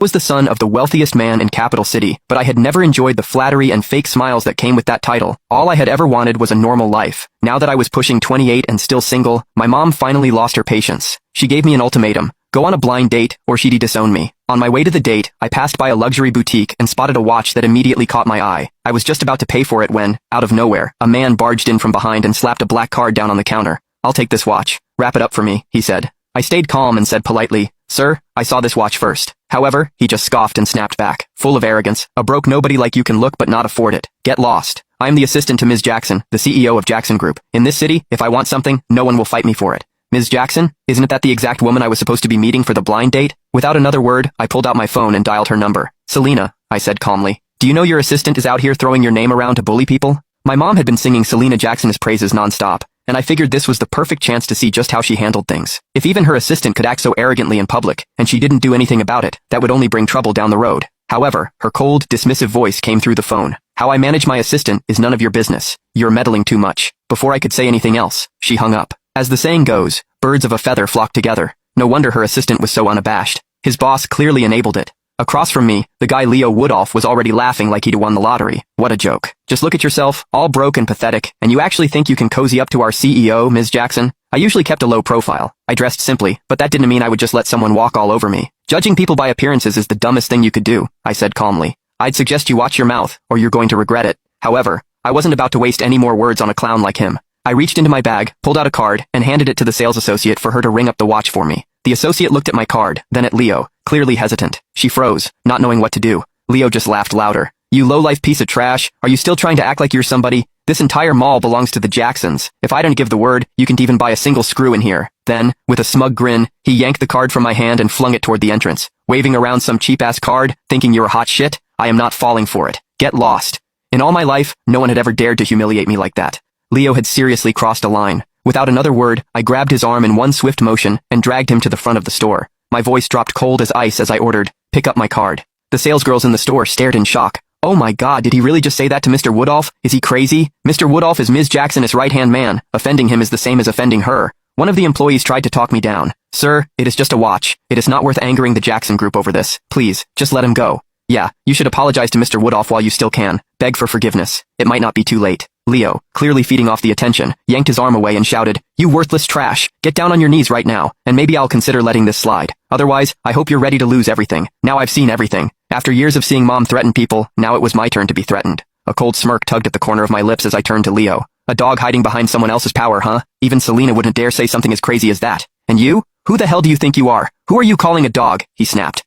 was the son of the wealthiest man in capital city, but I had never enjoyed the flattery and fake smiles that came with that title. All I had ever wanted was a normal life. Now that I was pushing 28 and still single, my mom finally lost her patience. She gave me an ultimatum: go on a blind date, or she'd disown me. On my way to the date, I passed by a luxury boutique and spotted a watch that immediately caught my eye. I was just about to pay for it when, out of nowhere, a man barged in from behind and slapped a black card down on the counter. "I'll take this watch. Wrap it up for me," he said. I stayed calm and said politely, "Sir, I saw this watch first." However, he just scoffed and snapped back, full of arrogance. "A broke nobody like you can look but not afford it. Get lost. I am the assistant to Ms. Jackson, the CEO of Jackson Group. In this city, if I want something, no one will fight me for it." "Ms. Jackson? Isn't that the exact woman I was supposed to be meeting for the blind date?" Without another word, I pulled out my phone and dialed her number. "Selena," I said calmly, "do you know your assistant is out here throwing your name around to bully people?" My mom had been singing Selena Jackson's praises nonstop, and I figured this was the perfect chance to see just how she handled things. If even her assistant could act so arrogantly in public, and she didn't do anything about it, that would only bring trouble down the road. However, her cold, dismissive voice came through the phone. "How I manage my assistant is none of your business. You're meddling too much." Before I could say anything else, she hung up. As the saying goes, birds of a feather flock together. No wonder her assistant was so unabashed. His boss clearly enabled it. Across from me, the guy Leo Woodolph was already laughing like he'd won the lottery. What a joke. "Just look at yourself, all broke and pathetic, and you actually think you can cozy up to our CEO, Ms. Jackson?" I usually kept a low profile. I dressed simply, but that didn't mean I would just let someone walk all over me. "Judging people by appearances is the dumbest thing you could do," I said calmly. "I'd suggest you watch your mouth, or you're going to regret it." However, I wasn't about to waste any more words on a clown like him. I reached into my bag, pulled out a card, and handed it to the sales associate for her to ring up the watch for me. The associate looked at my card, then at Leo, clearly hesitant. She froze, not knowing what to do. Leo just laughed louder. "You low-life piece of trash, are you still trying to act like you're somebody? This entire mall belongs to the Jacksons. If I don't give the word, you can't even buy a single screw in here." Then, with a smug grin, he yanked the card from my hand and flung it toward the entrance. "Waving around some cheap-ass card, thinking you're a hot shit? I am not falling for it. Get lost." In all my life, no one had ever dared to humiliate me like that. Leo had seriously crossed a line. Without another word, I grabbed his arm in one swift motion and dragged him to the front of the store. My voice dropped cold as ice as I ordered, "Pick up my card." The salesgirls in the store stared in shock. "Oh my god, did he really just say that to Mr. Woodolph? Is he crazy? Mr. Woodolph is Ms. Jackson's right-hand man. Offending him is the same as offending her." One of the employees tried to talk me down. "Sir, it is just a watch. It is not worth angering the Jackson Group over this. Please, just let him go." "Yeah, you should apologize to Mr. Woodolph while you still can. Beg for forgiveness. It might not be too late." Leo, clearly feeding off the attention, yanked his arm away and shouted, "You worthless trash! Get down on your knees right now, and maybe I'll consider letting this slide. Otherwise, I hope you're ready to lose everything. Now I've seen everything. After years of seeing Mom threaten people, now it was my turn to be threatened." A cold smirk tugged at the corner of my lips as I turned to Leo. "A dog hiding behind someone else's power, huh? Even Selena wouldn't dare say something as crazy as that. And you? Who the hell do you think you are? Who are you calling a dog?" he snapped.